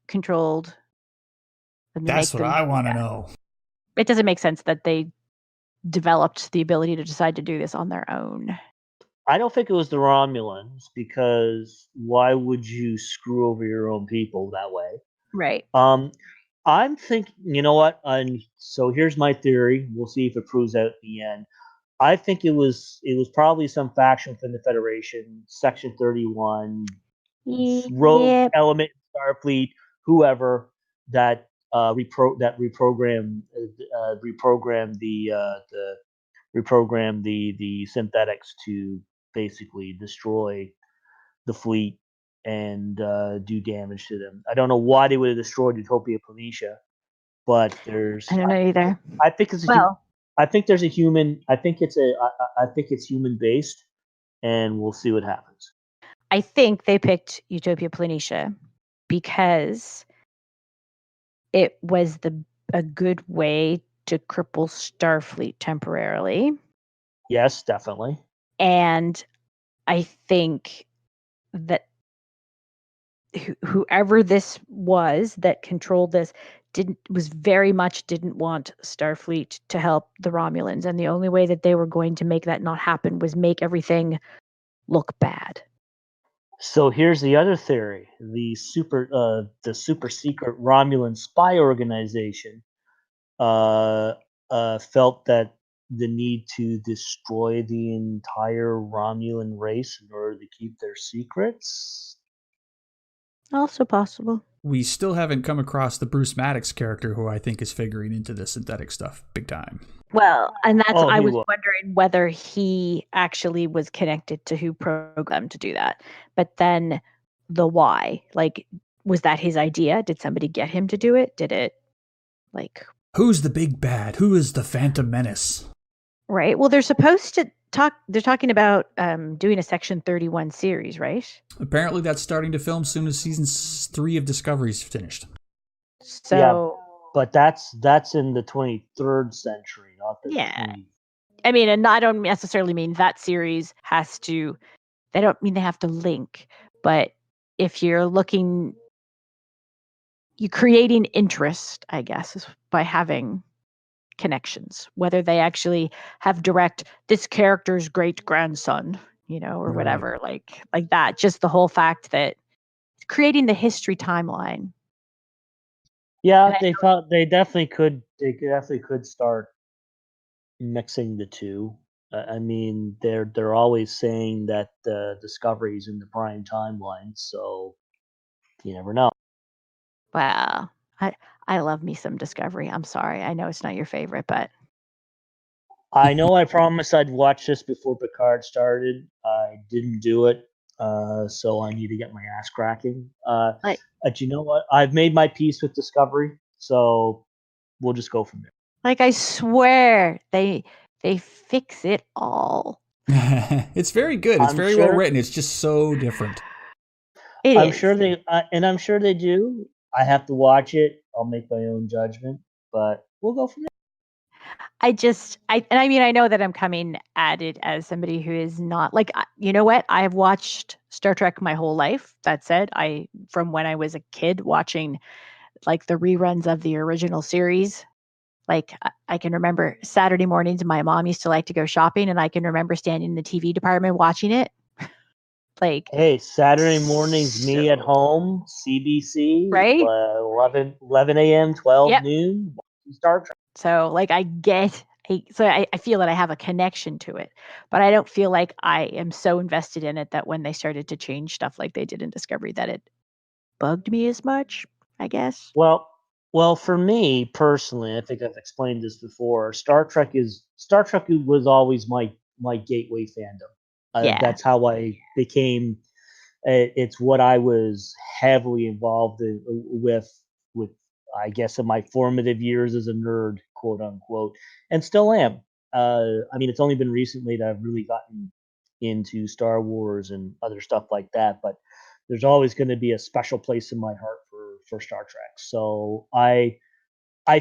controlled them? That's what I want to know. It doesn't make sense that they developed the ability to decide to do this on their own. I don't think it was the Romulans, because why would you screw over your own people that way? Right. I'm thinking, you know what? So here's my theory. We'll see if it proves out at the end. I think it was probably some faction within the Federation, Section 31, rogue element, Starfleet, whoever that reprogrammed the synthetics to basically destroy the fleet and do damage to them. I don't know why they would have destroyed Utopia Planitia, but I don't know either. I think it's I think there's a human. I think it's human based, and we'll see what happens. I think they picked Utopia Planitia because it was a good way to cripple Starfleet temporarily. Yes, definitely. And I think that whoever this was that controlled this didn't want Starfleet to help the Romulans, and the only way that they were going to make that not happen was make everything look bad. So here's the other theory: the super secret Romulan spy organization felt that the need to destroy the entire Romulan race in order to keep their secrets. Also possible. We still haven't come across the Bruce Maddox character, who I think is figuring into the synthetic stuff big time. Well, and that's I was wondering whether he actually was connected to who programmed to do that. But then the why, like, was that his idea? Did somebody get him to do it? Did it, like... Who's the big bad? Who is the Phantom Menace? Right. Well, they're supposed to they're talking about doing a Section 31 series, right? Apparently that's starting to film soon as season 3 of Discovery's finished. So, yeah, but that's in the 23rd century, not the 20th. I mean, and I don't necessarily mean that series has to. They don't mean they have to link, but if you're creating interest, I guess, is by having connections, whether they actually have direct this character's great grandson, or whatever, like that. Just the whole fact that creating the history timeline. Yeah, they definitely could start mixing the two. I mean, they're always saying that Discovery's in the prime timeline, so you never know. Wow. I love me some Discovery. I'm sorry. I know it's not your favorite, but I know I promised I'd watch this before Picard started. I didn't do it. so I need to get my ass cracking. Like But you know what? I've made my peace with Discovery, so we'll just go from there. I swear they fix it all. It's very good. It's I'm very well sure- written. It's just so different. I'm sure they do. I have to watch it. I'll make my own judgment, but we'll go from there. I know that I'm coming at it as somebody who is not like, you know what? I've watched Star Trek my whole life. That said, from when I was a kid watching like the reruns of the original series. Like I can remember Saturday mornings, my mom used to like to go shopping, and I can remember standing in the TV department watching it. Like, hey, Saturday mornings, me at home, CBC, right? 11 a.m., 12 noon, watching Star Trek. So, like, I feel that I have a connection to it, but I don't feel like I am so invested in it that when they started to change stuff like they did in Discovery, that it bugged me as much, I guess. Well, for me personally, I think I've explained this before. Star Trek was always my gateway fandom. Yeah. That's how I became. It's what I was heavily involved with. I guess in my formative years as a nerd, quote unquote, and still am. I mean, it's only been recently that I've really gotten into Star Wars and other stuff like that, but there's always going to be a special place in my heart for Star Trek. So I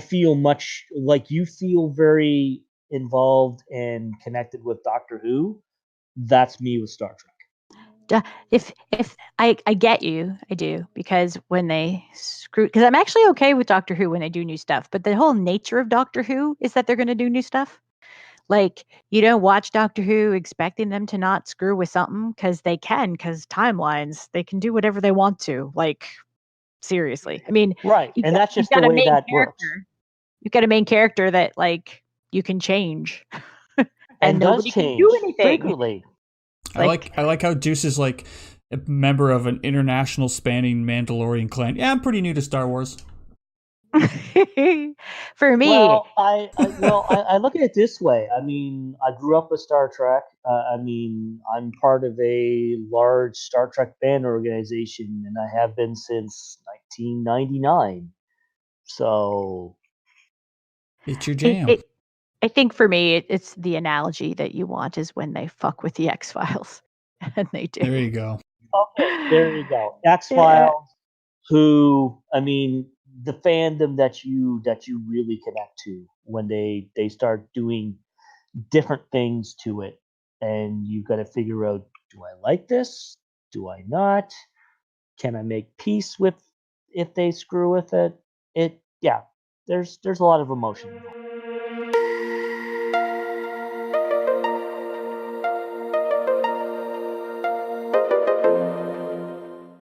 feel much like you feel very involved and connected with Doctor Who. That's me with Star Trek. If I get you, I do, because when they screw, because I'm actually okay with Doctor Who when they do new stuff, but the whole nature of Doctor Who is that they're going to do new stuff. Like, you don't watch Doctor Who expecting them to not screw with something, because timelines, they can do whatever they want to. Like, seriously. I mean, right, and that's just the way that works. You've got a main character that like you can change, and nobody does change can do anything frequently. I like how Deuce is like a member of an international spanning Mandalorian clan. Yeah, I'm pretty new to Star Wars. For me, well, I look at it this way. I mean, I grew up with Star Trek. I mean, I'm part of a large Star Trek fan organization, and I have been since 1999. So it's your jam. I think for me, it's the analogy that you want is when they fuck with the X-Files, and they do. There you go. Okay, there you go. X-Files, who, I mean, the fandom that you really connect to when they start doing different things to it, and you've got to figure out, do I like this? Do I not? Can I make peace with if they screw with it? There's a lot of emotion involved.